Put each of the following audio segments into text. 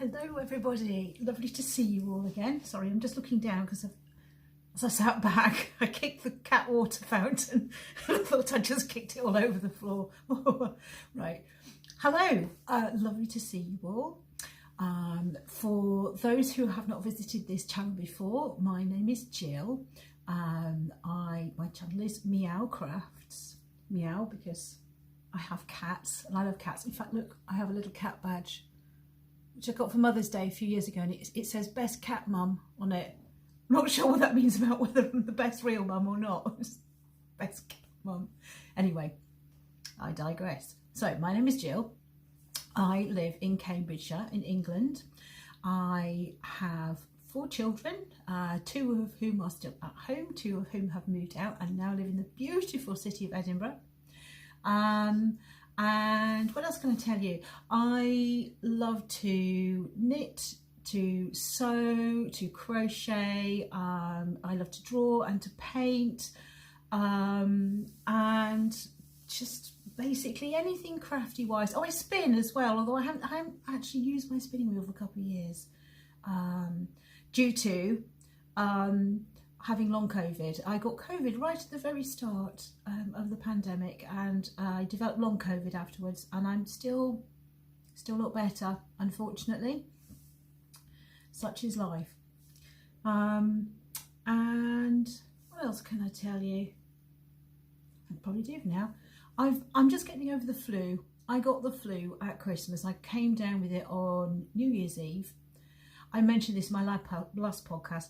Hello everybody, lovely to see you all again. Sorry, I'm just looking down because as I sat back, I kicked the cat water fountain and I thought I just kicked it all over the floor. Right, hello, lovely to see you all. For those who have not visited this channel before, my name is Jill. My channel is Meow Crafts. Meow because I have cats and I love cats. In fact, look, I have a little cat badge which I got for Mother's Day a few years ago, and it says best cat mum on it. I'm not sure what that means about whether I'm the best real mum or not. Best cat mum. Anyway, I digress. So my name is Jill. I live in Cambridgeshire in England. I have 4 children, 2 of whom are still at home, 2 of whom have moved out and now live in the beautiful city of Edinburgh. And what else can I tell you? I love to knit, to sew, to crochet. I love to draw and to paint, and just basically anything crafty wise. Oh, I spin as well, although I haven't actually used my spinning wheel for a couple of years due to having long COVID. I got COVID right at the very start of the pandemic, and I developed long COVID afterwards, and I'm still not better, unfortunately. Such is life. And what else can I tell you? I probably do now. I'm just getting over the flu. I got the flu at Christmas. I came down with it on New Year's Eve. I mentioned this in my last podcast.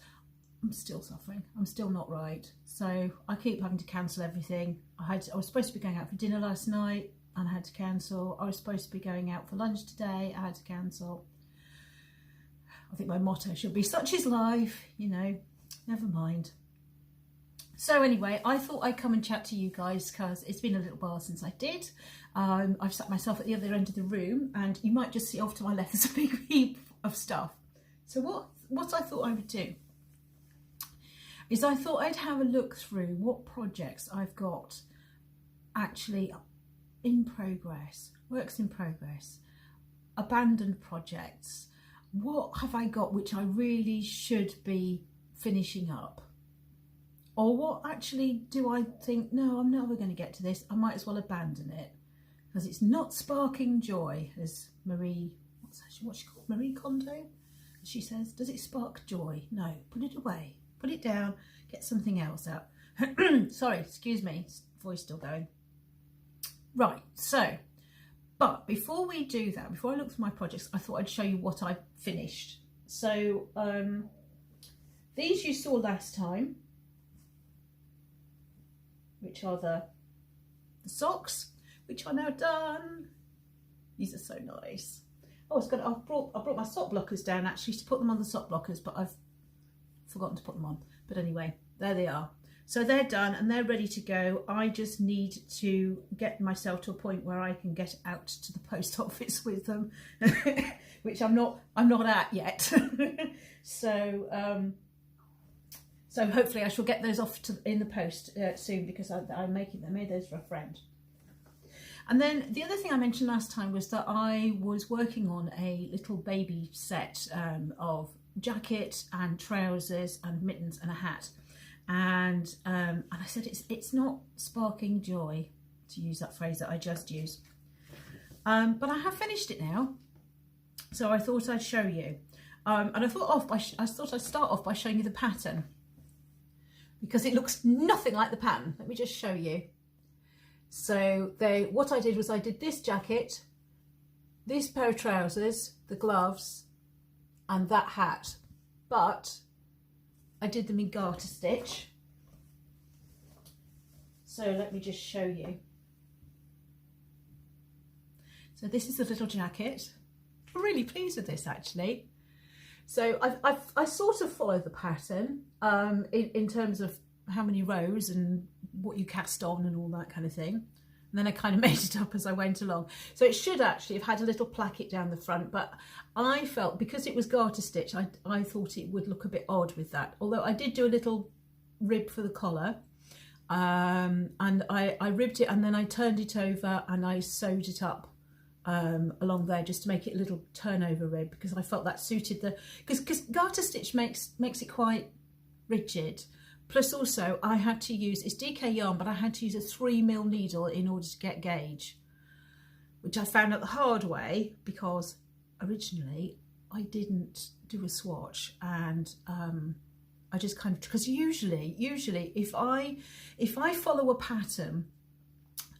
I'm still suffering. I'm still not right. So I keep having to cancel everything. I was supposed to be going out for dinner last night and I had to cancel. I was supposed to be going out for lunch today. I had to cancel. I think my motto should be such is life, you know, never mind. So anyway, I thought I'd come and chat to you guys because it's been a little while since I did. I've sat myself at the other end of the room, and you might just see off to my left there's a big heap of stuff. So what I thought I would do is I thought I'd have a look through what projects I've got actually in progress, works in progress, abandoned projects. What have I got which I really should be finishing up? Or what actually do I think, no, I'm never going to get to this, I might as well abandon it because it's not sparking joy, as Marie Kondo, she says. Does it spark joy? No, put it away. Put it down, get something else out. Sorry, excuse me, voice still going. Right, so, but before we do that, before I look through my projects, I thought I'd show you what I finished. So, these you saw last time, which are the socks, which are now done. These are so nice. Oh, I brought my sock blockers down actually to put them on the sock blockers, but I've forgotten to put them on. But anyway, there they are. So they're done and they're ready to go. I just need to get myself to a point where I can get out to the post office with them, which I'm not at yet. So so hopefully I shall get those off in the post soon, because I made those for a friend. And then the other thing I mentioned last time was that I was working on a little baby set of jacket and trousers and mittens and a hat, and I said it's not sparking joy, to use that phrase that I just used, but I have finished it now, so I thought I'd show you, and I thought I'd start off by showing you the pattern, because it looks nothing like the pattern. Let me just show you. So what I did was I did this jacket, this pair of trousers, the gloves, and that hat, but I did them in garter stitch. So let me just show you. So this is the little jacket. I'm really pleased with this actually. So I sort of followed the pattern in terms of how many rows and what you cast on and all that kind of thing. And then I kind of made it up as I went along. So it should actually have had a little placket down the front, but I felt because it was garter stitch, I thought it would look a bit odd with that. Although I did do a little rib for the collar, and I ribbed it and then I turned it over and I sewed it up along there just to make it a little turnover rib, because I felt that suited the, because garter stitch makes it quite rigid. Plus also I had to use, it's DK yarn, but I had to use a 3mm needle in order to get gauge, which I found out the hard way because originally I didn't do a swatch, and I just kind of, because usually if I follow a pattern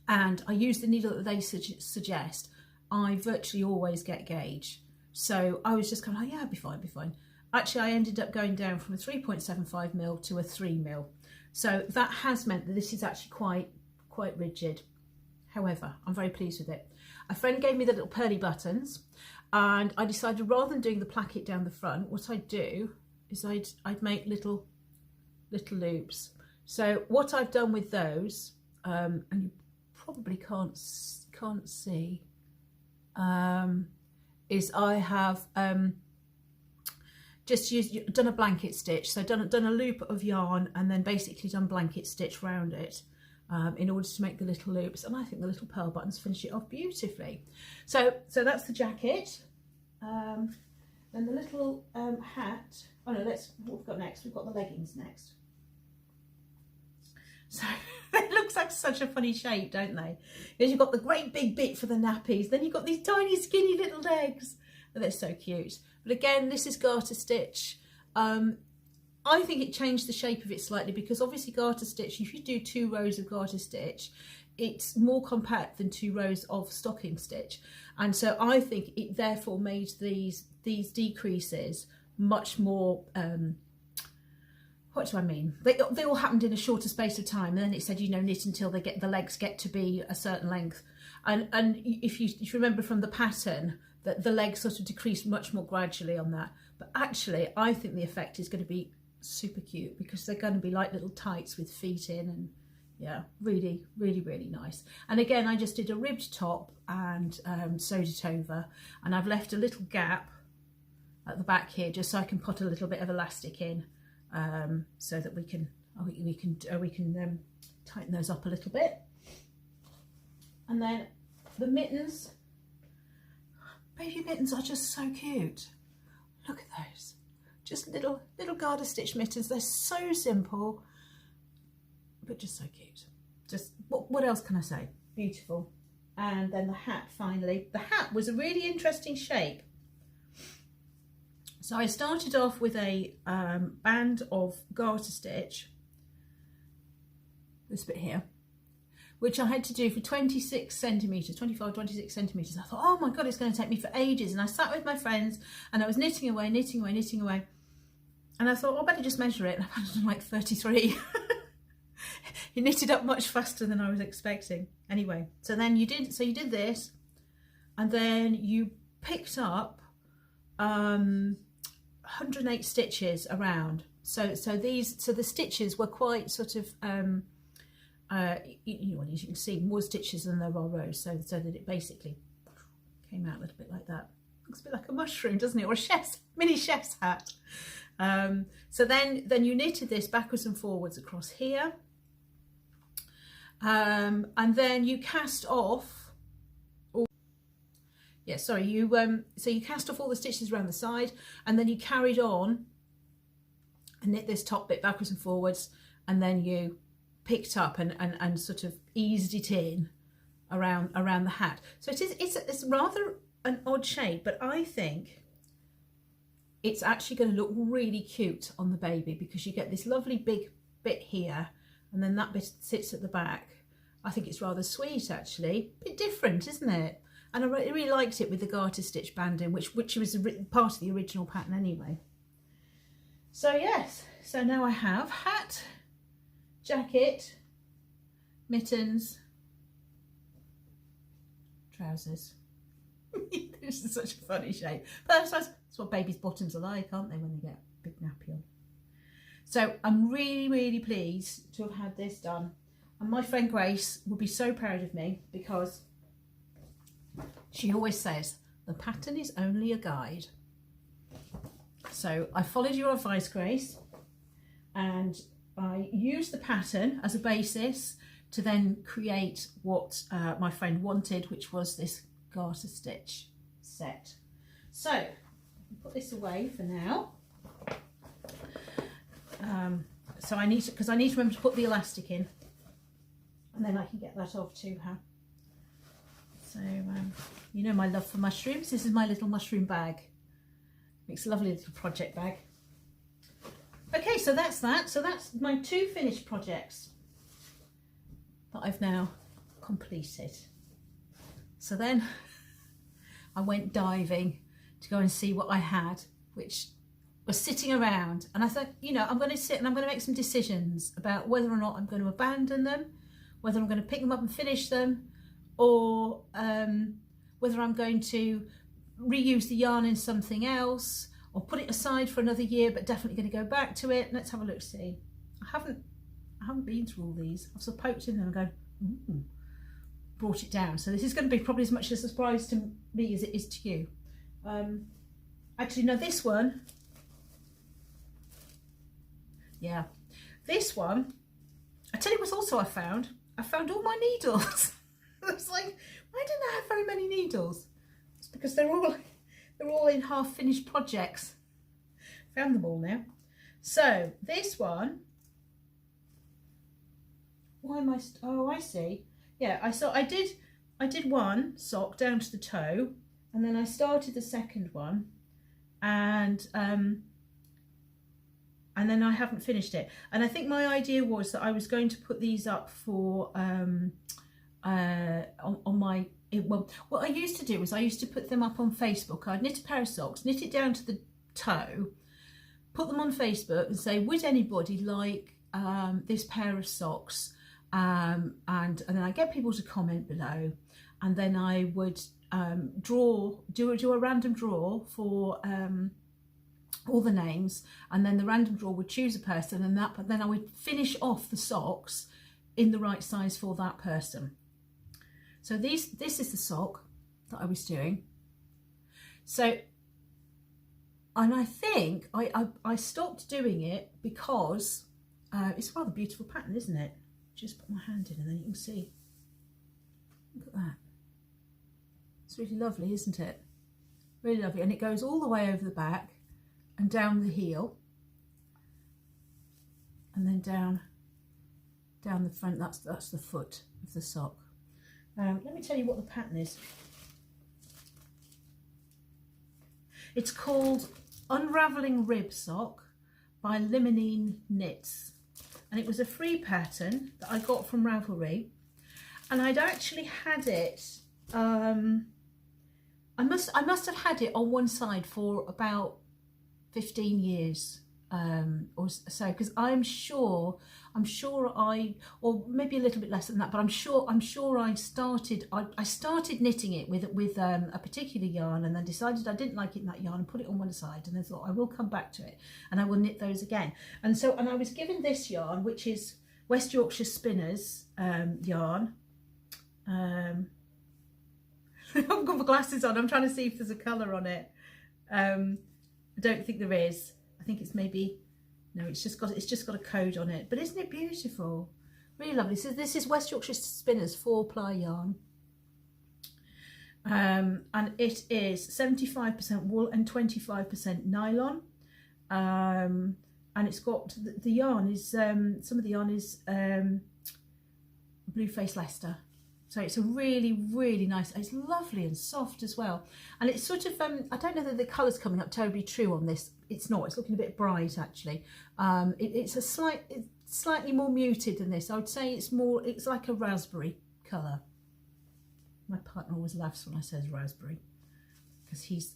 and I use the needle that they suggest, I virtually always get gauge. So I was just kind of like, yeah, I'll be fine. Actually, I ended up going down from a 3.75mm to a 3mm. So that has meant that this is actually quite rigid. However, I'm very pleased with it. A friend gave me the little pearly buttons, and I decided rather than doing the placket down the front, what I'd do is I'd make little loops. So what I've done with those, and you probably can't see, is I have just done a blanket stitch. So done a loop of yarn and then basically done blanket stitch round it in order to make the little loops. And I think the little pearl buttons finish it off beautifully. So that's the jacket. Then the little hat. Oh no, what we've got next. We've got the leggings next. So it looks like such a funny shape, don't they? Because you've got the great big bit for the nappies, then you've got these tiny skinny little legs. Oh, they're so cute. But again, this is garter stitch. I think it changed the shape of it slightly, because obviously garter stitch, if you do 2 rows of garter stitch, it's more compact than 2 rows of stocking stitch. And so I think it therefore made these decreases much more, what do I mean? They all happened in a shorter space of time. And then it said, you know, knit until the legs get to be a certain length. And if you remember from the pattern, that the legs sort of decreased much more gradually on that. But actually, I think the effect is going to be super cute, because they're going to be like little tights with feet in, and yeah, really nice. And again, I just did a ribbed top and sewed it over, and I've left a little gap at the back here just so I can put a little bit of elastic in, so that we can tighten those up a little bit. And then the mittens. Baby mittens are just so cute. Look at those. Just little garter stitch mittens. They're so simple, but just so cute. Just, what else can I say? Beautiful. And then the hat finally. The hat was a really interesting shape. So I started off with a band of garter stitch, this bit here, which I had to do for 26 centimetres, 25, 26 centimetres. I thought, oh my God, it's going to take me for ages. And I sat with my friends and I was knitting away. And I thought, I better just measure it. And I found like 33. It knitted up much faster than I was expecting. Anyway, so you did this, and then you picked up 108 stitches around. So the stitches were quite sort of, you know, as you can see, more stitches than there are rows, so that it basically came out a little bit like that. Looks a bit like a mushroom, doesn't it? Or a mini chef's hat. So then you knitted this backwards and forwards across here, and then you cast off. So you cast off all the stitches around the side, and then you carried on and knit this top bit backwards and forwards, and then you picked up and sort of eased it in around the hat. So it's rather an odd shape, but I think it's actually going to look really cute on the baby, because you get this lovely big bit here, and then that bit sits at the back. I think it's rather sweet, actually. A bit different, isn't it? And I really liked it with the garter stitch banding, which was part of the original pattern anyway. So yes, so now I have hat, jacket, mittens, trousers. This is such a funny shape. But that's what babies' bottoms are like, aren't they, when they get a big nappy on. So I'm really pleased to have had this done. And my friend Grace will be so proud of me, because she always says, the pattern is only a guide. So I followed your advice, Grace, and I used the pattern as a basis to then create what my friend wanted, which was this garter stitch set. So put this away for now. So I need to, because I need to remember to put the elastic in, and then I can get that off to her. So you know my love for mushrooms. This is my little mushroom bag. Makes a lovely little project bag. Okay, so that's that. So that's my 2 finished projects that I've now completed. So then I went diving to go and see what I had, which was sitting around, and I thought, you know, I'm going to sit and I'm going to make some decisions about whether or not I'm going to abandon them, whether I'm going to pick them up and finish them, or whether I'm going to reuse the yarn in something else, or put it aside for another year, but definitely going to go back to it. Let's have a look, see. I haven't been through all these. I've sort of poked in them and going, ooh, brought it down. So this is going to be probably as much a surprise to me as it is to you. Actually, no, this one, yeah, this one, I tell you what also I found all my needles. I was like, why didn't I have very many needles? It's because they're all in half-finished projects. Found them all now. So this one, why am I? Oh, I see. Yeah, I did one sock down to the toe, and then I started the second one, and then I haven't finished it. And I think my idea was that I was going to put these up for on my. Well, what I used to do was I used to put them up on Facebook. I'd knit a pair of socks, knit it down to the toe, put them on Facebook and say, would anybody like this pair of socks? And then I get people to comment below, and then I would do a random draw for all the names, and then the random draw would choose a person, and then I would finish off the socks in the right size for that person. So this is the sock that I was doing. So, and I think I stopped doing it because it's a rather beautiful pattern, isn't it? Just put my hand in and then you can see. Look at that. It's really lovely, isn't it? Really lovely. And it goes all the way over the back and down the heel, and then down the front. That's the foot of the sock. Let me tell you what the pattern is. It's called Unravelling Rib Sock by Limonene Knits, and it was a free pattern that I got from Ravelry, and I'd actually had it. I must have had it on one side for about 15 yees or so, because I'm sure or maybe a little bit less than that, but I'm sure I started knitting it with a particular yarn, and then decided I didn't like it in that yarn and put it on one side, and then thought I will come back to it and I will knit those again. And I was given this yarn, which is West Yorkshire Spinners yarn. I've got my glasses on. I'm trying to see if there's a colour on it. I don't think there is. I think it's maybe, no, it's just got a code on it. But isn't it beautiful? Really lovely. So this is West Yorkshire Spinners 4-ply yarn. And it is 75% wool and 25% nylon. And it's got, the yarn is, some of the yarn is Blue Face Leicester. So it's a really, really nice, it's lovely and soft as well. And it's sort of, I don't know that the colour's coming up terribly true on this. It's not, it's looking a bit bright actually. It's slightly more muted than this. I would say it's like a raspberry colour. My partner always laughs when I say raspberry, because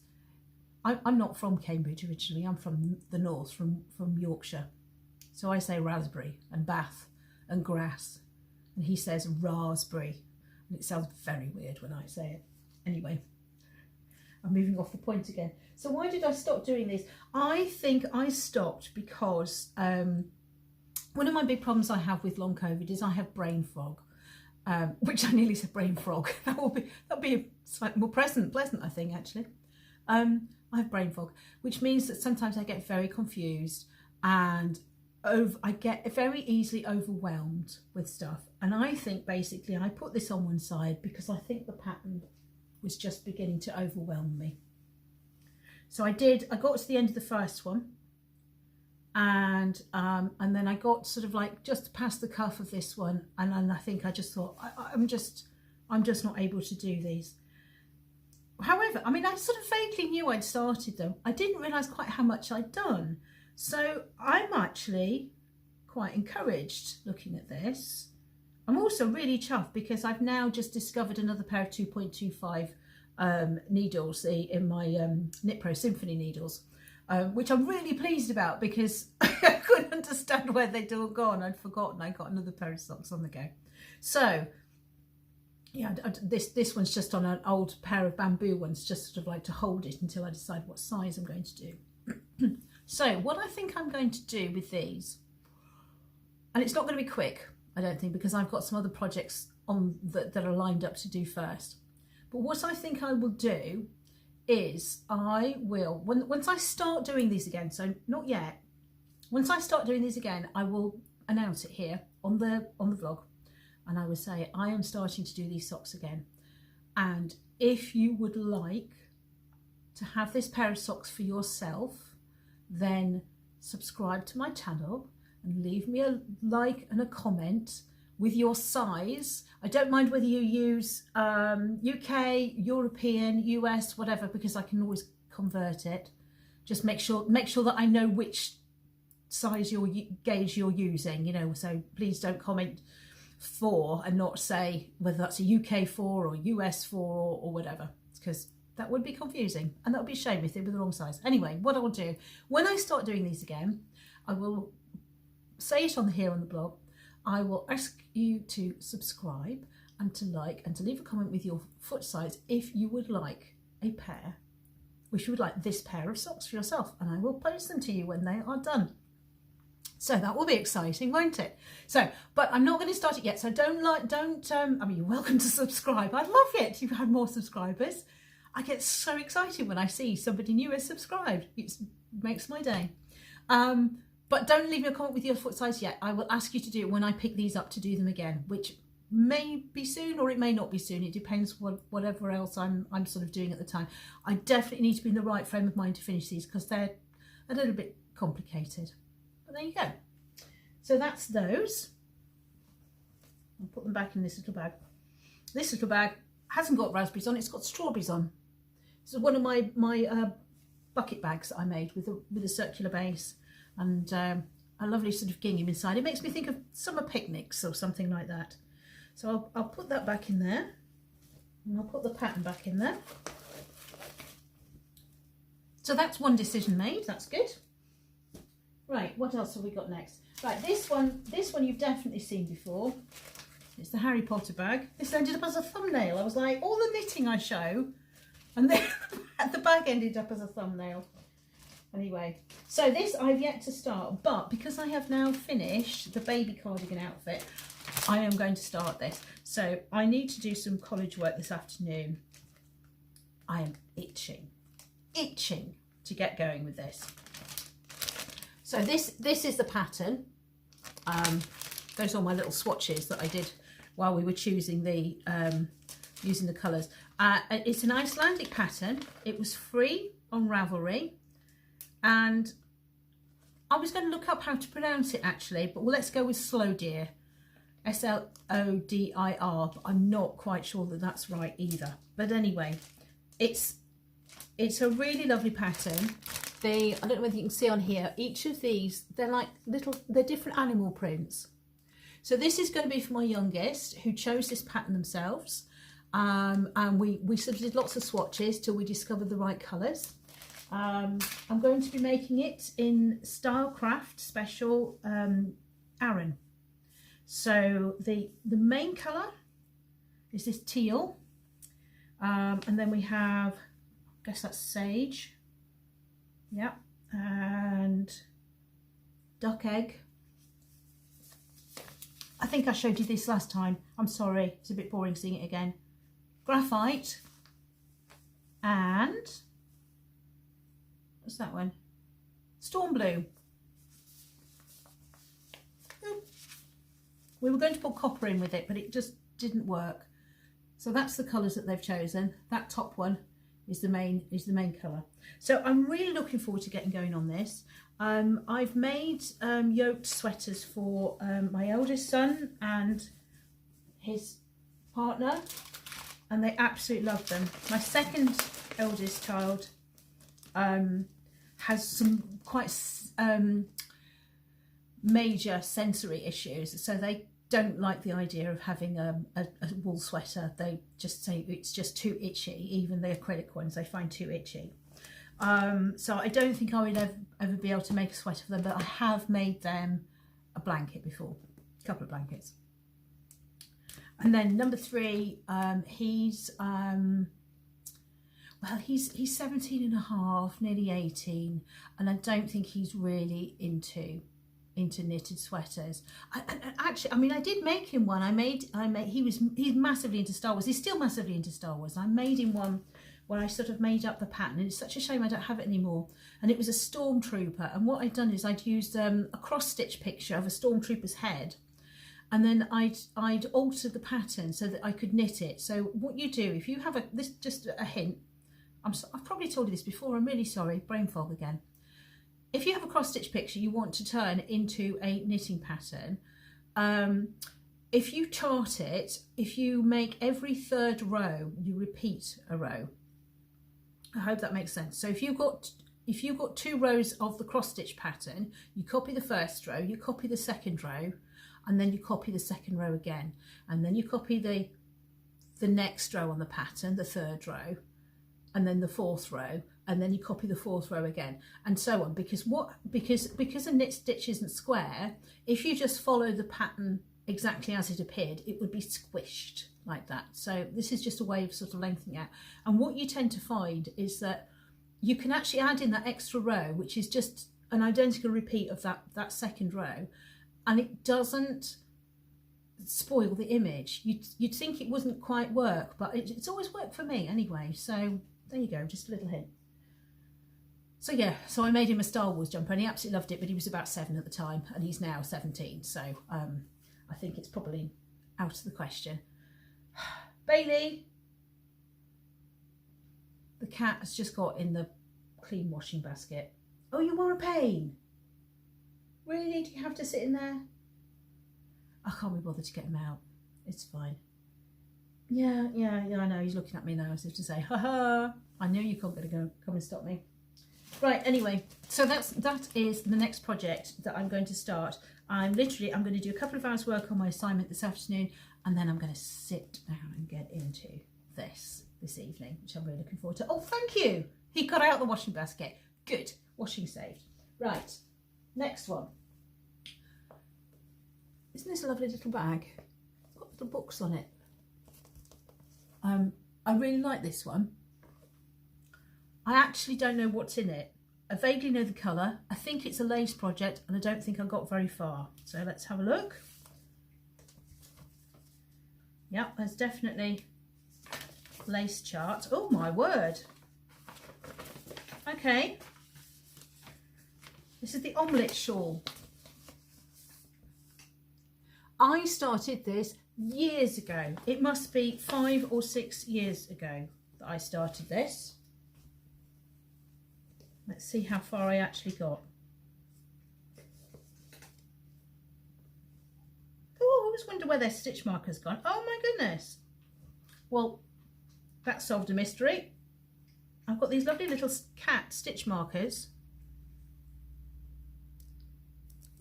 I'm not from Cambridge originally. I'm from the north, from Yorkshire. So I say raspberry and Bath and grass, and he says raspberry. And it sounds very weird when I say it. Anyway, I'm moving off the point again. So why did I stop doing this? I think I stopped because one of my big problems I have with long COVID is I have brain fog, which I nearly said brain frog. That'll be slightly more pleasant, I think, actually. I have brain fog, which means that sometimes I get very confused and I get very easily overwhelmed with stuff. And I think basically I put this on one side because I think the pattern was just beginning to overwhelm me. So I got to the end of the first one, and then I got sort of like just past the cuff of this one, and then I think I just thought I'm just not able to do these. However, I mean, I sort of vaguely knew I'd started them. I didn't realise quite how much I'd done. So I'm actually quite encouraged looking at this. I'm also really chuffed because I've now just discovered another pair of 2.25 needles in my Knit Pro Symphony needles, which I'm really pleased about because I couldn't understand where they'd all gone. I'd forgotten I got another pair of socks on the go. So yeah, this one's just on an old pair of bamboo ones, just sort of like to hold it until I decide what size I'm going to do. So what I think I'm going to do with these, and it's not going to be quick, I don't think, because I've got some other projects on that are lined up to do first. But what I think I will do is I will, once I start doing these again, so not yet, once I start doing these again, I will announce it here on the vlog. And I would say, I am starting to do these socks again. And if you would like to have this pair of socks for yourself, then subscribe to my channel and leave me a like and a comment with your size. I don't mind whether you use UK, European, US, whatever, because I can always convert it. Just make sure that I know which size gauge you're using, you know, so please don't comment 4 and not say whether that's a UK 4 or US 4 or whatever, because that would be confusing and that would be a shame if they were the wrong size. Anyway, what I will do when I start doing these again, I will say it here on the blog. I will ask you to subscribe and to like and to leave a comment with your foot size if you would like a pair, if you would like this pair of socks for yourself, and I will post them to you when they are done. So that will be exciting, won't it? So, but I'm not going to start it yet. So I mean, you're welcome to subscribe. I'd love it if you had more subscribers. I get so excited when I see somebody new has subscribed. It makes my day. But don't leave me a comment with your foot size yet. I will ask you to do it when I pick these up to do them again, which may be soon or it may not be soon. It depends whatever else I'm sort of doing at the time. I definitely need to be in the right frame of mind to finish these because they're a little bit complicated. But there you go. So that's those. I'll put them back in this little bag. This little bag hasn't got raspberries on, it's got strawberries on. This is one of my bucket bags that I made with a circular base and a lovely sort of gingham inside. It makes me think of summer picnics or something like that. So I'll put that back in there and I'll put the pattern back in there. So that's one decision made, that's good. Right, what else have we got next? Right, this one you've definitely seen before. It's the Harry Potter bag. This ended up as a thumbnail. I was like, all the knitting I show, and then the bag ended up as a thumbnail. Anyway, so this I've yet to start, but because I have now finished the baby cardigan outfit, I am going to start this. So I need to do some college work this afternoon. I am itching to get going with this. So this is the pattern. Those are my little swatches that I did while we were choosing the using the colours. It's an Icelandic pattern. It was free on Ravelry, and I was going to look up how to pronounce it actually, but let's go with Slowdir, S-L-O-D-I-R. But I'm not quite sure that that's right either. But anyway, it's a really lovely pattern. I don't know whether you can see on here, each of these, they're different animal prints. So this is going to be for my youngest, who chose this pattern themselves. And we sort of did lots of swatches till we discovered the right colours. I'm going to be making it in Stylecraft Special Aran. So the main colour is this teal. And then we have, I guess that's sage. Yep, and duck egg. I think I showed you this last time. I'm sorry, it's a bit boring seeing it again. Graphite and what's that one? Storm blue. We were going to put copper in with it, but it just didn't work. So that's the colours that they've chosen. That top one is the main colour. So I'm really looking forward to getting going on this. I've made yoked sweaters for my eldest son and his partner, and they absolutely love them. My second eldest child has some quite major sensory issues, so they don't like the idea of having a wool sweater. They just say it's just too itchy. Even the acrylic ones they find too itchy. So I don't think I would ever be able to make a sweater for them, but I have made them a blanket before, a couple of blankets. And then number 3, he's 17 and a half, nearly 18, and I don't think he's really into knitted sweaters. Actually, I mean, I did make him one. He's massively into Star Wars. He's still massively into Star Wars. I made him one where I sort of made up the pattern, and it's such a shame I don't have it anymore. And it was a stormtrooper, and what I'd done is I'd used a cross-stitch picture of a stormtrooper's head, and then I'd altered the pattern so that I could knit it. So what you do, if you have this, just a hint, I've probably told you this before, I'm really sorry, brain fog again. If you have a cross-stitch picture you want to turn into a knitting pattern, if you chart it, if you make every 3rd row, you repeat a row. I hope that makes sense. So if you've got 2 rows of the cross-stitch pattern, you copy the 1st row, you copy the 2nd row, and then you copy the 2nd row again, and then you copy the next row on the pattern, the 3rd row, and then the 4th row, and then you copy the 4th row again, and so on. Because a knit stitch isn't square, if you just follow the pattern exactly as it appeared, it would be squished like that. So this is just a way of sort of lengthening out. And what you tend to find is that you can actually add in that extra row, which is just an identical repeat of that 2nd row, and it doesn't spoil the image. You'd think it wouldn't quite work, but it's always worked for me anyway. So there you go, just a little hint. So yeah, so I made him a Star Wars jumper, and he absolutely loved it, but he was about 7 at the time, and he's now 17, so I think it's probably out of the question. Bailey, the cat has just got in the clean washing basket. Oh, you are a pain. Really? Do you have to sit in there? I can't be bothered to get him out. It's fine. Yeah, I know. He's looking at me now as if to say, ha ha, I knew you weren't going to come and stop me. Right, anyway, so that is the next project that I'm going to start. I'm going to do a couple of hours work on my assignment this afternoon, and then I'm going to sit down and get into this evening, which I'm really looking forward to. Oh, thank you. He got out the washing basket. Good. Washing saved. Right, next one. Isn't this a lovely little bag? It's got little books on it. I really like this one. I actually don't know what's in it. I vaguely know the colour. I think it's a lace project, and I don't think I got very far. So let's have a look. Yep, there's definitely lace charts. Oh my word. Okay. This is the omelette shawl. I started this years ago. It must be 5 or 6 years ago that I started this. Let's see how far I actually got. Oh, I always wonder where their stitch marker's gone. Oh my goodness. Well, that solved a mystery. I've got these lovely little cat stitch markers.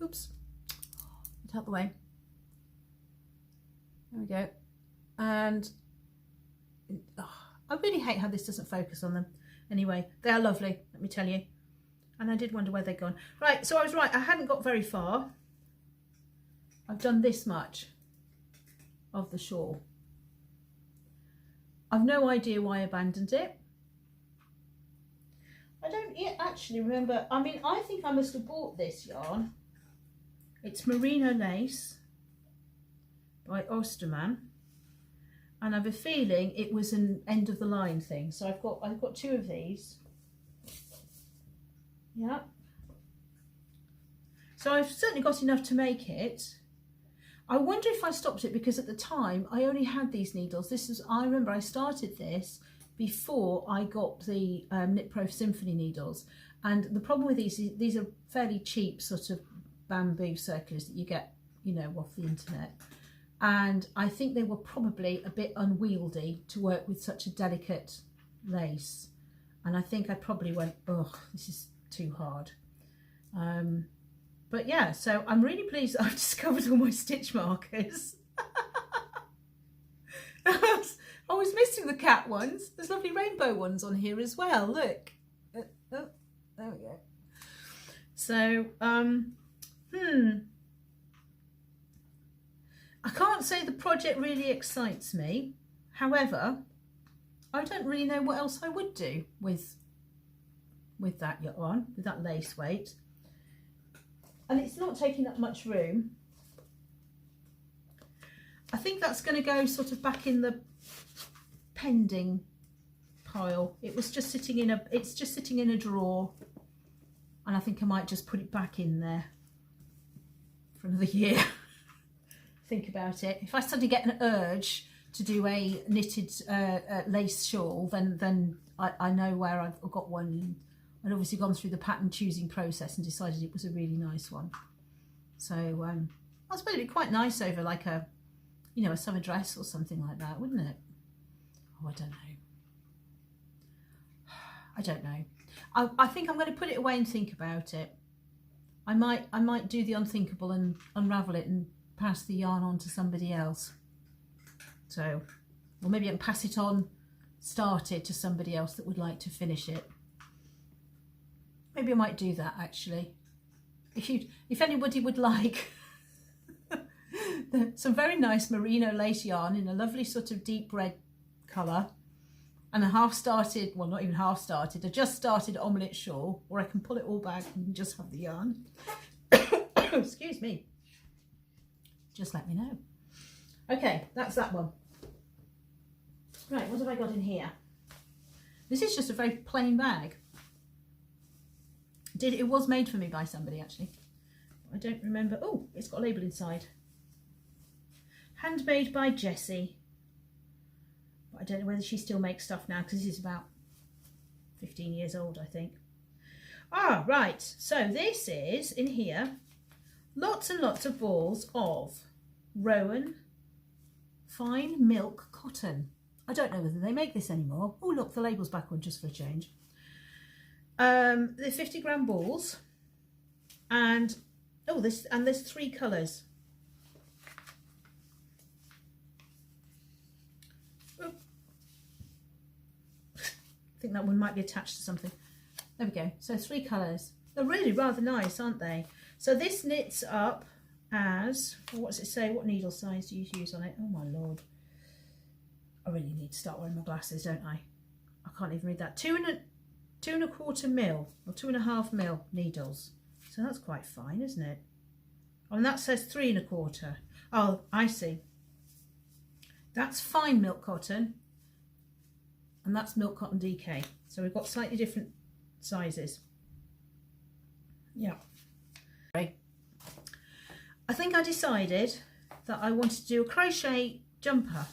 Oops. Get out the way. There we go. And I really hate how this doesn't focus on them. Anyway, they are lovely, let me tell you. And I did wonder where they'd gone. Right, so I was right, I hadn't got very far. I've done this much of the shawl. I've no idea why I abandoned it. I don't yet actually remember. I mean, I think I must have bought this yarn. It's merino lace by Osterman, and I have a feeling it was an end of the line thing. So I've got 2 of these. Yeah. So I've certainly got enough to make it. I wonder if I stopped it because at the time I only had these needles. I remember I started this before I got the Knit Pro Symphony needles. And the problem with these are fairly cheap sort of bamboo circulars that you get, you know, off the internet. And I think they were probably a bit unwieldy to work with such a delicate lace. And I think I probably went, oh, this is too hard. But yeah, so I'm really pleased that I've discovered all my stitch markers. I was missing the cat ones. There's lovely rainbow ones on here as well. Look. Oh, there we go. So, I can't say the project really excites me. However, I don't really know what else I would do with that yarn, with that lace weight. And it's not taking up much room. I think that's going to go sort of back in the pending pile. It's just sitting in a drawer, and I think I might just put it back in there for another year. Think about it. If I suddenly get an urge to do a knitted lace shawl, then I know where I've got one. I'd obviously gone through the pattern choosing process and decided it was a really nice one. So I suppose it'd be quite nice over like a, you know, a summer dress or something like that, wouldn't it? Oh, I don't know. I don't know. I think I'm going to put it away and think about it. I might do the unthinkable and unravel it and pass the yarn on to somebody else. So, or maybe I can pass it on, started, to somebody else that would like to finish it. Maybe I might do that actually. If anybody would like some very nice merino lace yarn in a lovely sort of deep red colour, and a half started, well not even half started, a just started omelette shawl, or I can pull it all back and just have the yarn. Excuse me. Just let me know. Okay, that's that one. Right, what have I got in here? This is just a very plain bag. It was made for me by somebody actually. I don't remember. Oh, it's got a label inside. Handmade by Jessie. But I don't know whether she still makes stuff now, because this is about 15 years old, I think. Ah, right. So this is, in here, lots and lots of balls of Rowan fine milk cotton. I don't know whether they make this anymore. Oh, look, the label's back on just for a change. They're 50-gram balls, and oh, there's 3 colours. Oh. I think that one might be attached to something. There we go. So 3 colours. They're really rather nice, aren't they? So this knits up as, what does it say? What needle size do you use on it? Oh my lord. I really need to start wearing my glasses, don't I? I can't even read that. 2 1/4 mil or 2.5 mil needles. So that's quite fine, isn't it? Oh, and that says 3 1/4. Oh, I see. That's fine milk cotton, and that's milk cotton DK. So we've got slightly different sizes. Yeah. I think I decided that I wanted to do a crochet jumper,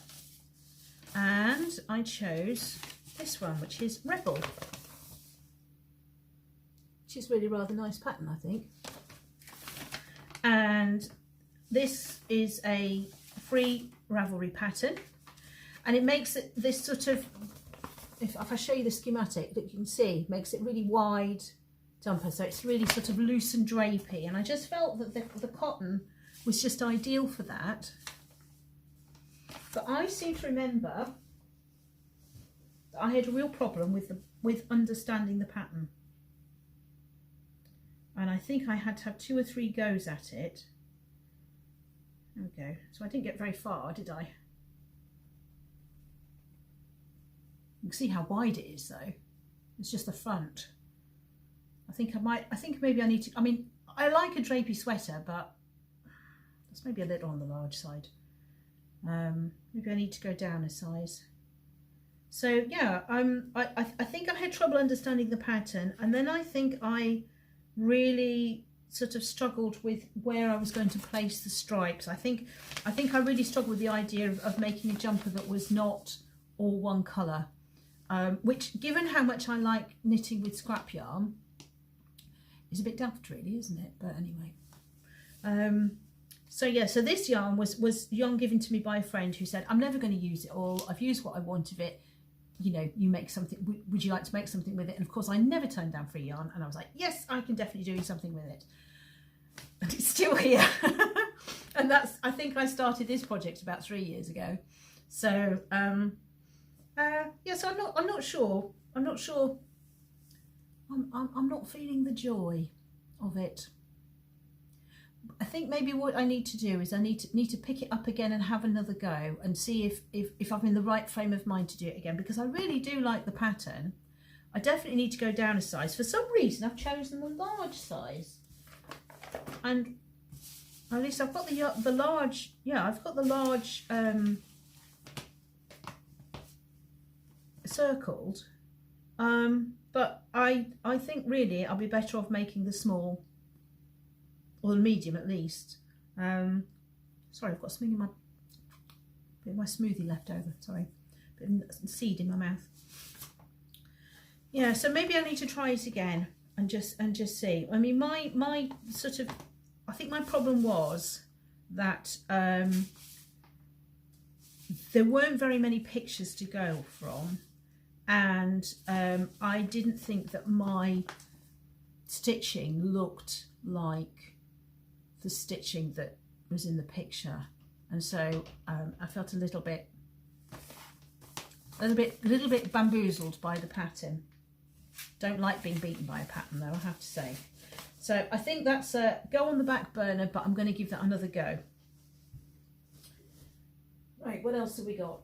and I chose this one, which is Rebel. Which is really rather nice pattern, I think. And this is a free Ravelry pattern, and it makes it this sort of, if I show you the schematic that you can see, makes it really wide jumper, so it's really sort of loose and drapey, and I just felt that the cotton was just ideal for that. But I seem to remember that I had a real problem with understanding the pattern. And I think I had to have 2 or 3 goes at it. There we go. So I didn't get very far, did I? You can see how wide it is though. It's just the front. I think maybe I need to, I mean, I like a drapey sweater, but that's maybe a little on the large side. Maybe I need to go down a size. So yeah, I think I had trouble understanding the pattern, and then I think I really sort of struggled with where I was going to place the stripes. I think I really struggled with the idea of making a jumper that was not all one colour, which, given how much I like knitting with scrap yarn, is a bit daft really, isn't it? But anyway, so yeah, so this yarn was yarn given to me by a friend who said, I'm never going to use it all, I've used what I want of it, you know, you make something, would you like to make something with it? And of course I never turned down free yarn, and I was like, yes, I can definitely do something with it. And it's still here. And that's, I think I started this project about 3 years ago. So yeah, so I'm not sure I'm not feeling the joy of it. I think maybe what I need to do is I need to pick it up again and have another go and see if I'm in the right frame of mind to do it again, because I really do like the pattern. I definitely need to go down a size. For some reason I've chosen the large size, and at least I've got the large, yeah, I've got the large circled, but I think really I'll be better off making the small, or the medium at least. Sorry, I've got something in my, bit of my smoothie left over, sorry, bit of seed in my mouth. Yeah, so maybe I need to try it again and just see. I mean, my sort of, I think my problem was that there weren't very many pictures to go from, and I didn't think that my stitching looked like the stitching that was in the picture, and so I felt a little bit bamboozled by the pattern. Don't like being beaten by a pattern though, I have to say. So I think that's a go on the back burner, but I'm going to give that another go. Right, what else have we got?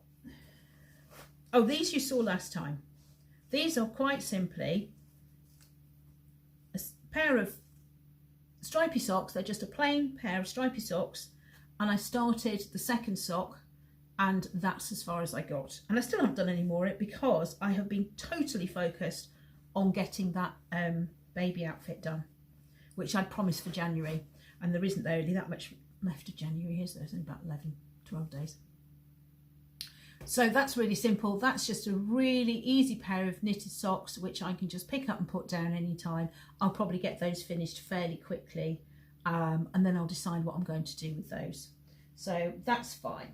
Oh, these you saw last time. These are quite simply a pair of stripy socks. They're just a plain pair of stripy socks, and I started the second sock, and that's as far as I got. And I still haven't done any more of it because I have been totally focused on getting that baby outfit done, which I'd promised for January, and there isn't really that much left of January, is there? There's only about 11, 12 days. So that's really simple. That's just a really easy pair of knitted socks, which I can just pick up and put down anytime. I'll probably get those finished fairly quickly, and then I'll decide what I'm going to do with those. So that's fine.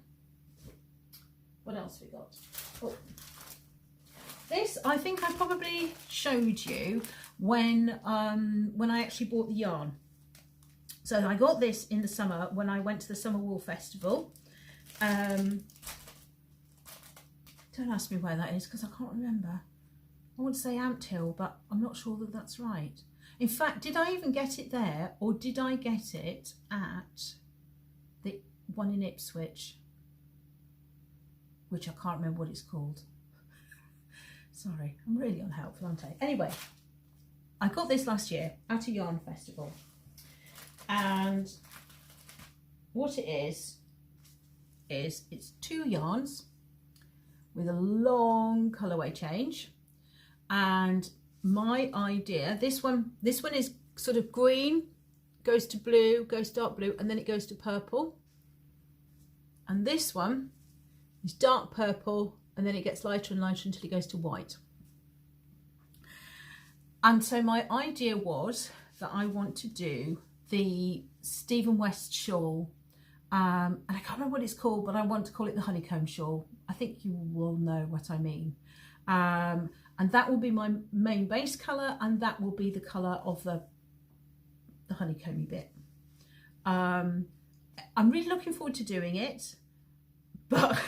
What else have we got? Oh. This, I think I probably showed you when I actually bought the yarn. So I got this in the summer when I went to the Summer Wool Festival. Don't ask me where that is because I can't remember. I want to say Ampthill, but I'm not sure that that's right. In fact, did I even get it there, or did I get it at the one in Ipswich, which I can't remember what it's called. Sorry, I'm really unhelpful, aren't I? Anyway, I got this last year at a yarn festival, and what it is it's 2 yarns with a long colourway change. And my idea, this one is sort of green, goes to blue, goes dark blue, and then it goes to purple. And this one is dark purple, and then it gets lighter and lighter until it goes to white. And so my idea was that I want to do the Stephen West shawl, and I can't remember what it's called, but I want to call it the honeycomb shawl. I think you will know what I mean. And that will be my main base colour, and that will be the colour of the honeycomby bit. I'm really looking forward to doing it, but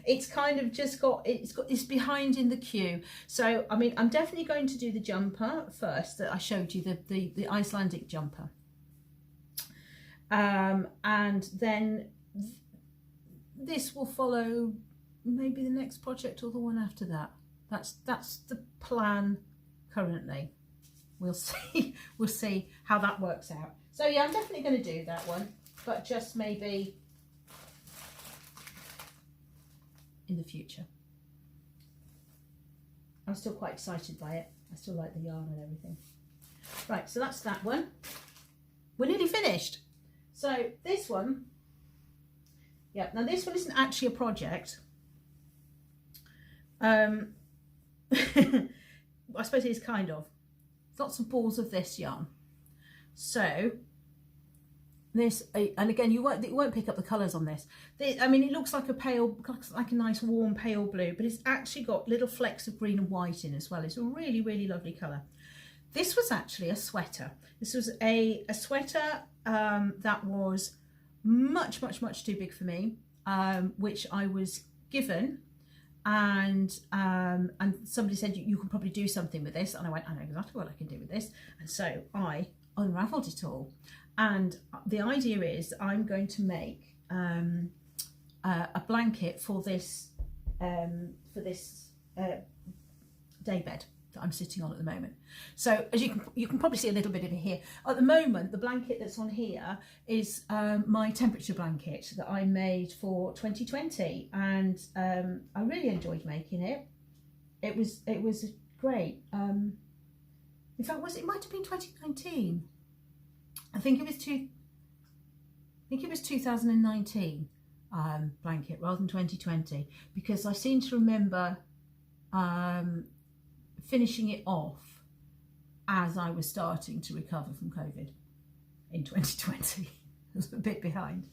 it's kind of just it's behind in the queue. So I mean, I'm definitely going to do the jumper first that I showed you, the Icelandic jumper, and then this will follow maybe the next project or the one after that. That's the plan currently. We'll see. We'll see how that works out. So yeah, I'm definitely going to do that one, but just maybe in the future. I'm still quite excited by it. I still like the yarn and everything. Right, so that's that one. we're nearly finished. So this one, yeah, now this one isn't actually a project. I suppose it is kind of. Lots of balls of this yarn. So this, and again, you won't pick up the colours on this. I mean, it looks like like a nice warm pale blue, but it's actually got little flecks of green and white in as well. It's a really, really lovely colour. This was actually a sweater. This was a sweater that was much too big for me, which I was given, and somebody said you can probably do something with this, and I went, I know exactly what I can do with this, and so I unravelled it all. And the idea is I'm going to make a blanket for this daybed that I'm sitting on at the moment. So as you can probably see a little bit of it here. At the moment, the blanket that's on here is my temperature blanket that I made for 2020, and I really enjoyed making it. It was great. In fact, it might have been 2019. I think it was 2019 blanket rather than 2020, because I seem to remember finishing it off as I was starting to recover from COVID in 2020. I was a bit behind.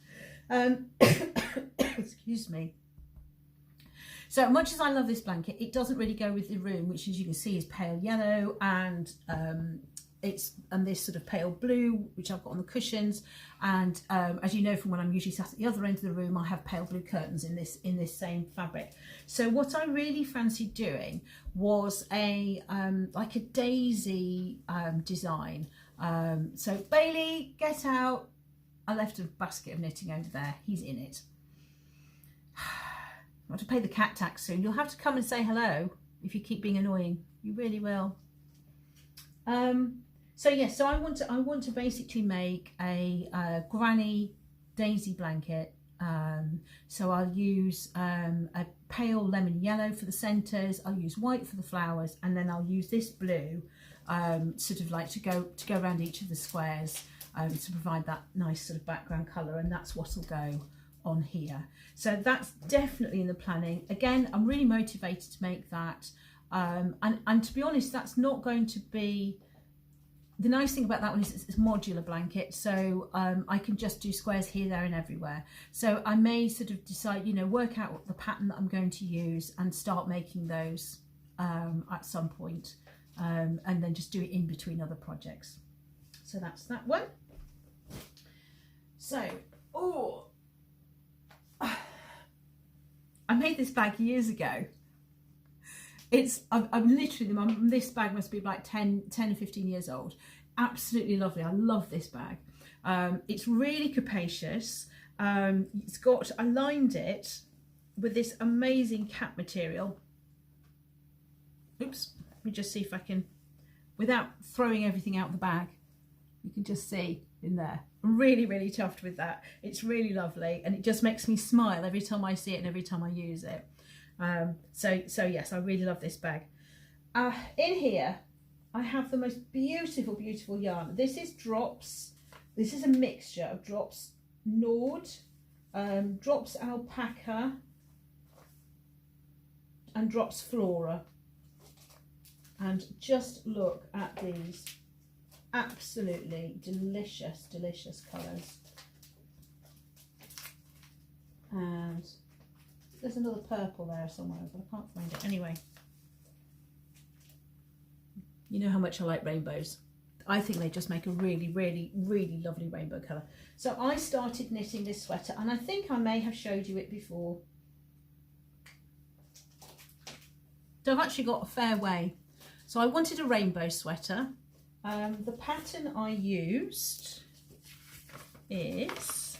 Excuse me. So much as I love this blanket, it doesn't really go with the room, which as you can see is pale yellow, and this sort of pale blue, which I've got on the cushions, and as you know from when I'm usually sat at the other end of the room, I have pale blue curtains in this same fabric. So what I really fancied doing was like a daisy design. So Bailey, get out. I left a basket of knitting over there. He's in it. I have to pay the cat tax soon. You'll have to come and say hello if you keep being annoying. You really will. So yes, so I want to basically make a granny daisy blanket. So I'll use a pale lemon yellow for the centres. I'll use white for the flowers, and then I'll use this blue, sort of like to go around each of the squares to provide that nice sort of background colour, and that's what'll go on here. So that's definitely in the planning. Again, I'm really motivated to make that, and to be honest, that's not going to be. The nice thing about that one is it's a modular blanket, so I can just do squares here, there and everywhere. So I may sort of decide, work out what the pattern that I'm going to use and start making those at some point, and then just do it in between other projects. So that's that one. So, I made this bag years ago. I'm literally, this bag must be like 10 or 15 years old. Absolutely lovely. I love this bag. It's really capacious. I lined it with this amazing cap material. Oops, let me just see if I can, without throwing everything out the bag, you can just see in there. I'm really chuffed with that. It's really lovely, and it just makes me smile every time I see it and every time I use it. So yes, I really love this bag. In here, I have the most beautiful yarn. This is Drops. This is a mixture of Drops Nord, Drops Alpaca, and Drops Flora. And just look at these absolutely delicious colours. And there's another purple there somewhere, but I can't find it. Anyway, you know how much I like rainbows. I think they just make a really lovely rainbow colour. So I started knitting this sweater, and I think I may have showed you it before. So I've actually got a fair way. So I wanted a rainbow sweater. The pattern I used is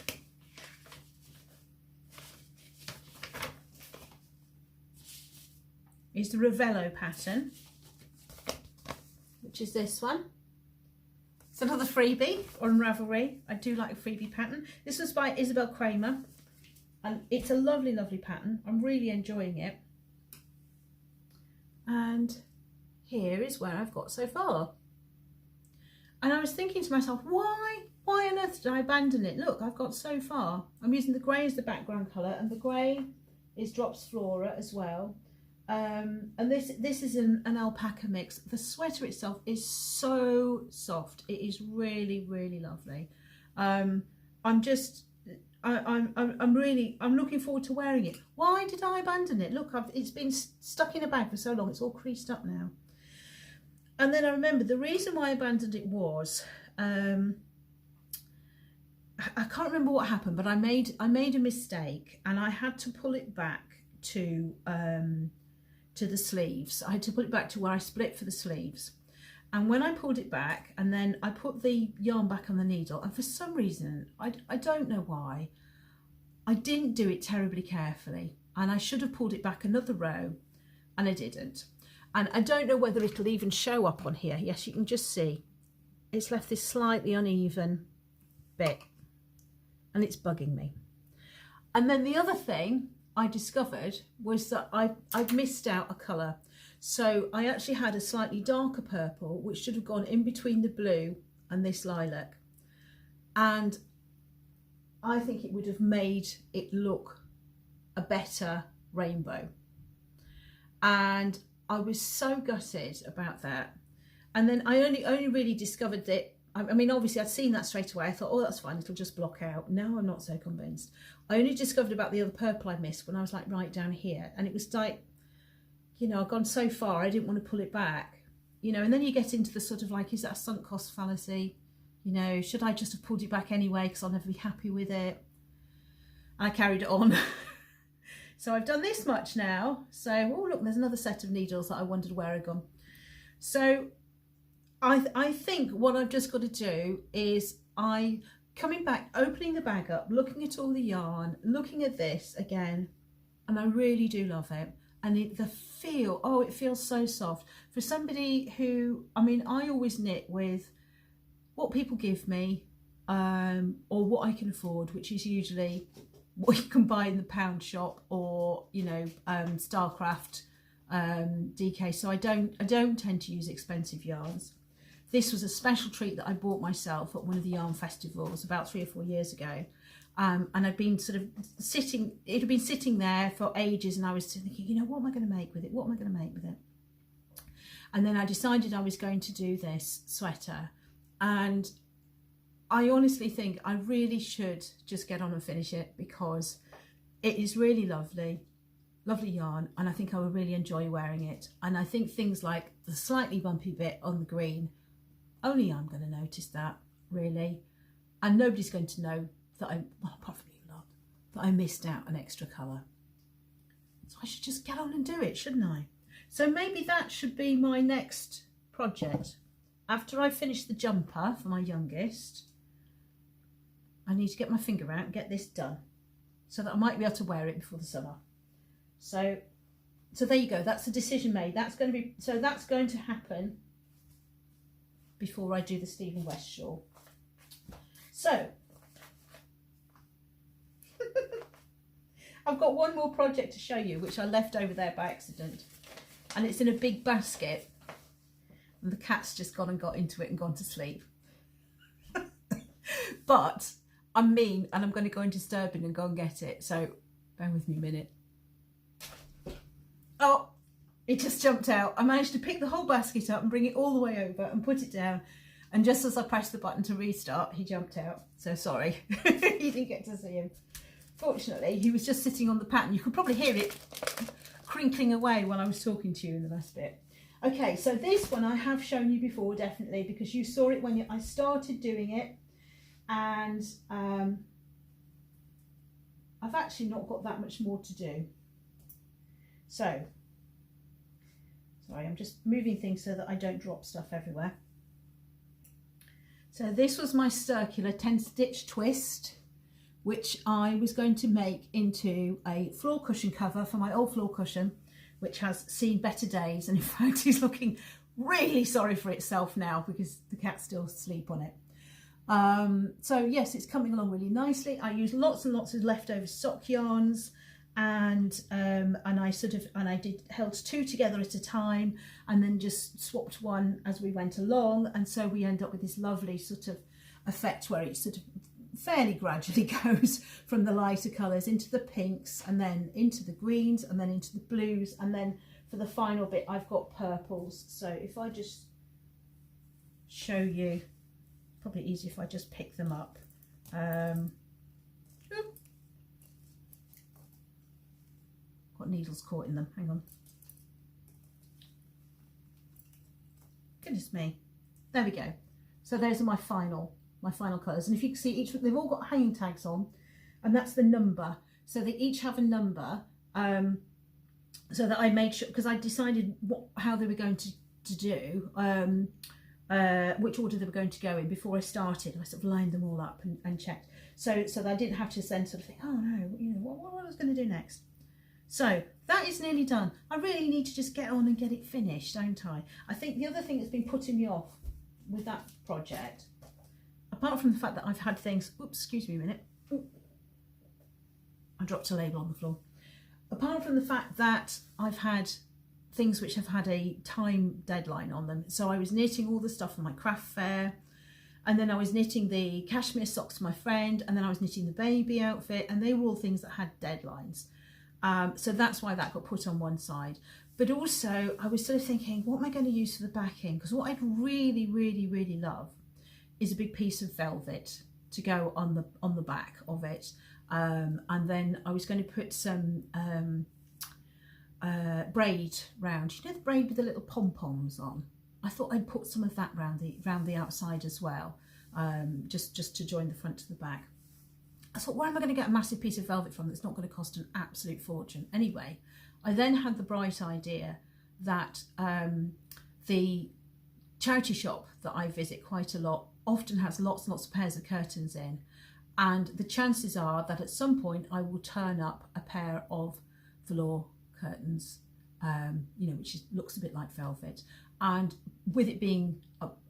the Ravello pattern, which is this one. It's another freebie on Ravelry. I do like a freebie pattern. This was by Isabel Kramer, and it's a lovely pattern. I'm really enjoying it. And here is where I've got so far. And I was thinking to myself, why why on earth did I abandon it? Look, I've got so far. I'm using the grey as the background colour, and the grey is Drops Flora as well. And this is an alpaca mix. The sweater itself is so soft. It is really, really lovely. I'm looking forward to wearing it. Why did I abandon it? Look, it's been stuck in a bag for so long. It's all creased up now. And then I remember the reason why I abandoned it was, I can't remember what happened, but I made a mistake, and I had to pull it back to the sleeves. I had to put it back to where I split for the sleeves. And when I pulled it back, and then I put the yarn back on the needle, and for some reason, I don't know why, I didn't do it terribly carefully, and I should have pulled it back another row, and I didn't. And I don't know whether it'll even show up on here. Yes, you can just see it's left this slightly uneven bit, and it's bugging me. And then the other thing I discovered was that I'd missed out a colour. So I actually had a slightly darker purple, which should have gone in between the blue and this lilac. And I think it would have made it look a better rainbow. And I was so gutted about that. And then I only really discovered that, I mean, obviously I'd seen that straight away. I thought, oh, that's fine, it'll just block out. Now I'm not so convinced. I only discovered about the other purple I missed when I was like right down here. And it was like, you know, I've gone so far, I didn't want to pull it back. You know, and then you get into the sort of like, is that a sunk cost fallacy? You know, should I just have pulled it back anyway because I'll never be happy with it? And I carried it on. So I've done this much now. So, oh look, there's another set of needles that I wondered where had gone. So I think what I've just got to do is coming back, opening the bag up, looking at all the yarn, looking at this again, and I really do love it. And the feel, oh, it feels so soft. For somebody who, I mean, I always knit with what people give me, or what I can afford, which is usually what you can buy in the pound shop, or, you know, Starcraft, DK. So I don't tend to use expensive yarns. This was a special treat that I bought myself at one of the yarn festivals about 3 or 4 years ago. And I'd been sort of sitting, it had been sitting there for ages, and I was thinking, you know, what am I going to make with it? What am I going to make with it? And then I decided I was going to do this sweater. And I honestly think I really should just get on and finish it, because it is really lovely, lovely yarn, and I think I would really enjoy wearing it. And I think things like the slightly bumpy bit on the green, only I'm going to notice that, really. And nobody's going to know that well, apart from you lot, that I missed out an extra colour. So I should just get on and do it, shouldn't I? So maybe that should be my next project. After I finish the jumper for my youngest, I need to get my finger out and get this done, so that I might be able to wear it before the summer. So there you go. That's a decision made. That's going to happen before I do the Stephen West shawl. So I've got one more project to show you, which I left over there by accident, and it's in a big basket, and the cat's just gone and got into it and gone to sleep. But I'm mean, and I'm going to go into Disturbing and go and get it, so bear with me a minute. Oh, it just jumped out. I managed to pick the whole basket up and bring it all the way over and put it down, and just as I pressed the button to restart, he jumped out. So sorry, you didn't get to see him. Fortunately, he was just sitting on the pattern. You could probably hear it crinkling away when I was talking to you in the last bit. Okay, so this one I have shown you before, definitely, because you saw it when I started doing it, and I've actually not got that much more to do. So, sorry, I'm just moving things so that I don't drop stuff everywhere. So this was my circular 10-stitch twist, which I was going to make into a floor cushion cover for my old floor cushion, which has seen better days, and in fact is looking really sorry for itself now because the cat's still asleep on it. So yes, it's coming along really nicely. I used lots and lots of leftover sock yarns, and I held 2 together at a time, and then just swapped one as we went along, and so we end up with this lovely sort of effect where it sort of fairly gradually goes from the lighter colours into the pinks and then into the greens and then into the blues, and then for the final bit I've got purples. So if I just show you, probably easier if I just pick them up. Got needles caught in them, hang on. Goodness me. There we go. So those are my final colours, and if you can see each, they've all got hanging tags on, and that's the number. So they each have a number, so that I made sure, because I decided how they were going to do, which order they were going to go in before I started. I sort of lined them all up and checked, so that I didn't have to then sort of think, oh no, you know, what I was going to do next. So that is nearly done. I really need to just get on and get it finished, don't I? I think the other thing that's been putting me off with that project, apart from the fact that I've had things, oops, excuse me a minute, I dropped a label on the floor. Apart from the fact that I've had things which have had a time deadline on them. So I was knitting all the stuff for my craft fair, and then I was knitting the cashmere socks for my friend, and then I was knitting the baby outfit, and they were all things that had deadlines. So that's why that got put on one side. But also I was sort of thinking, what am I going to use for the backing? Because what I'd really, really, really love is a big piece of velvet to go on the back of it. And then I was going to put some braid round. You know, the braid with the little pom-poms on? I thought I'd put some of that round the outside as well, just to join the front to the back. I thought, where am I going to get a massive piece of velvet from that's not going to cost an absolute fortune? Anyway, I then had the bright idea that the charity shop that I visit quite a lot often has lots and lots of pairs of curtains in, and the chances are that at some point I will turn up a pair of velour curtains, you know, which looks a bit like velvet, and with it being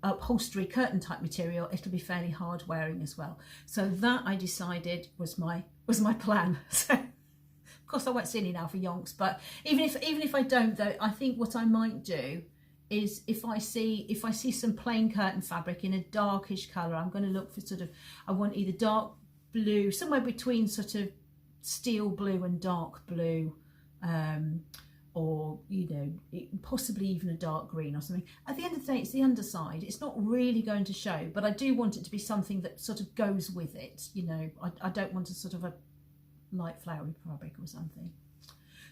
upholstery curtain type material, it'll be fairly hard wearing as well. So that, I decided, was my plan. So of course I won't see any now for yonks, but even if I don't, though, I think what I might do is if I see some plain curtain fabric in a darkish colour, I'm going to look for sort of, I want either dark blue, somewhere between sort of steel blue and dark blue, or, you know, possibly even a dark green or something. At the end of the day, it's the underside. It's not really going to show, but I do want it to be something that sort of goes with it. You know, I don't want a sort of a light flowery fabric or something.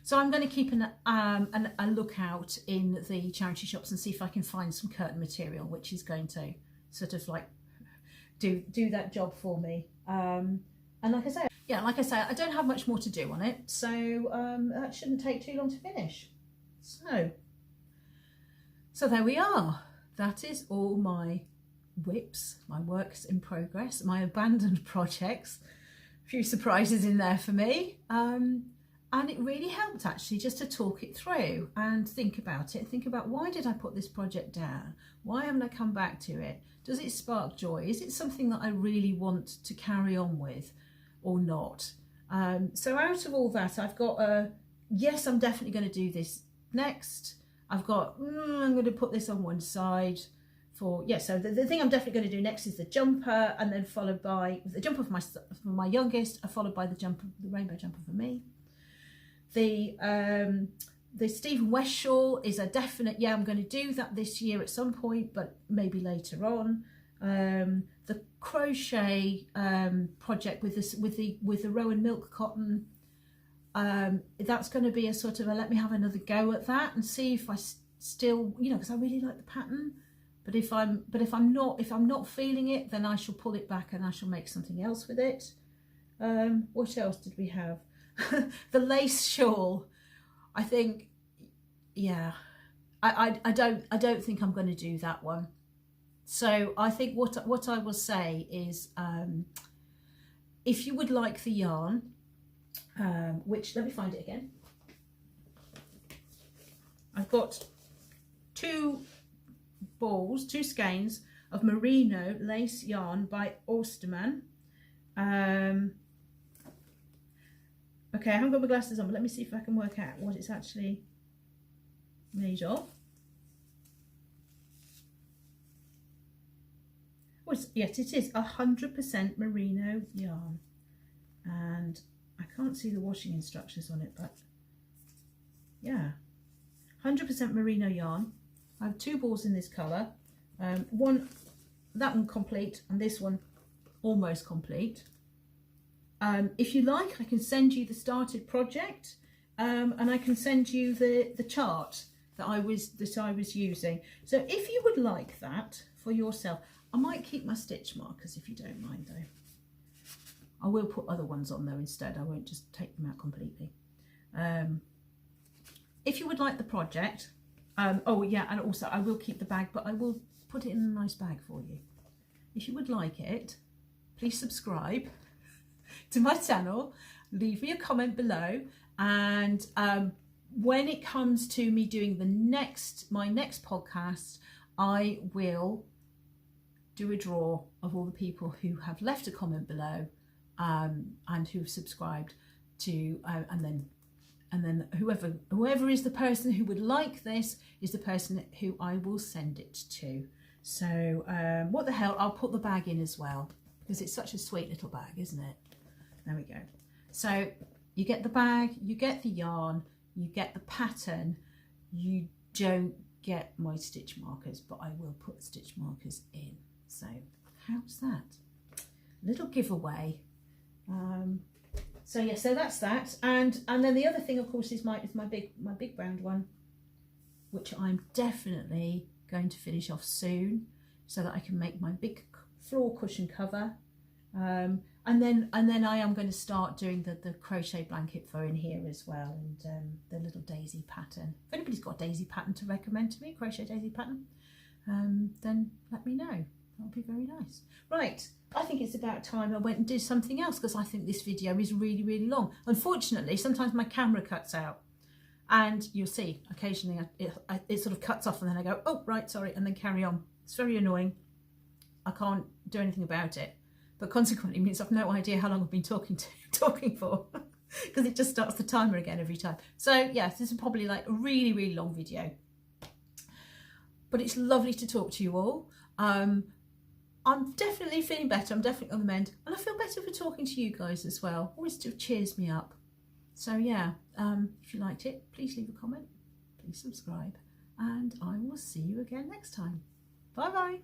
So I'm going to keep a lookout in the charity shops and see if I can find some curtain material which is going to sort of like do that job for me. And like I say, I don't have much more to do on it, so that shouldn't take too long to finish. So there we are. That is all my whips, my works in progress, my abandoned projects. A few surprises in there for me. And it really helped actually just to talk it through and think about it. Think about, why did I put this project down? Why haven't I come back to it? Does it spark joy? Is it something that I really want to carry on with or not? So out of all that, I've got a, yes, I'm definitely going to do this next. I've got, I'm going to put this on one side for, yeah, so the thing I'm definitely going to do next is the jumper, and then followed by the jumper for my youngest, followed by the rainbow jumper for me. The Stephen West shawl is a definite, yeah, I'm going to do that this year at some point, but maybe later on. The crochet project with the Rowan milk cotton, that's going to be a sort of a, let me have another go at that and see if I still, you know, because I really like the pattern. But if I'm not feeling it, then I shall pull it back and I shall make something else with it. What else did we have? The lace shawl. I think, yeah, I don't think I'm going to do that one. So I think what I will say is, if you would like the yarn, which, let me find it again. I've got two skeins of merino lace yarn by Osterman. Okay, I haven't got my glasses on, but let me see if I can work out what it's actually made of. Yes, it is 100% merino yarn, and I can't see the washing instructions on it, but yeah, 100% merino yarn. I have 2 balls in this colour, that one complete and this one almost complete. If you like, I can send you the started project, and I can send you the chart that I was using. So if you would like that for yourself, I might keep my stitch markers if you don't mind though. I will put other ones on though instead. I won't just take them out completely. If you would like the project, oh yeah, and also I will keep the bag, but I will put it in a nice bag for you. If you would like it, please subscribe to my channel, leave me a comment below, and when it comes to me doing my next podcast, I will do a draw of all the people who have left a comment below, and who've subscribed to, and then whoever is the person who would like this is the person who I will send it to. So what the hell, I'll put the bag in as well, because it's such a sweet little bag, isn't it? There we go. So you get the bag, you get the yarn, you get the pattern. You don't get my stitch markers, but I will put stitch markers in. So how's that? Little giveaway. So yeah, so that's that, and then the other thing, of course, is my big round one, which I'm definitely going to finish off soon, so that I can make my big floor cushion cover. And then I am going to start doing the crochet blanket for in here as well, and the little daisy pattern. If anybody's got a daisy pattern to recommend to me, crochet daisy pattern, then let me know. That would be very nice. Right, I think it's about time I went and did something else, because I think this video is really, really long. Unfortunately, sometimes my camera cuts out, and you'll see occasionally it sort of cuts off, and then I go, oh, right, sorry, and then carry on. It's very annoying. I can't do anything about it, but consequently means I've no idea how long I've been talking for, because it just starts the timer again every time. So yes, this is probably like a really, really long video, but it's lovely to talk to you all. I'm definitely feeling better. I'm definitely on the mend, and I feel better for talking to you guys as well. Always still cheers me up. So yeah, if you liked it, please leave a comment, please subscribe, and I will see you again next time. Bye bye.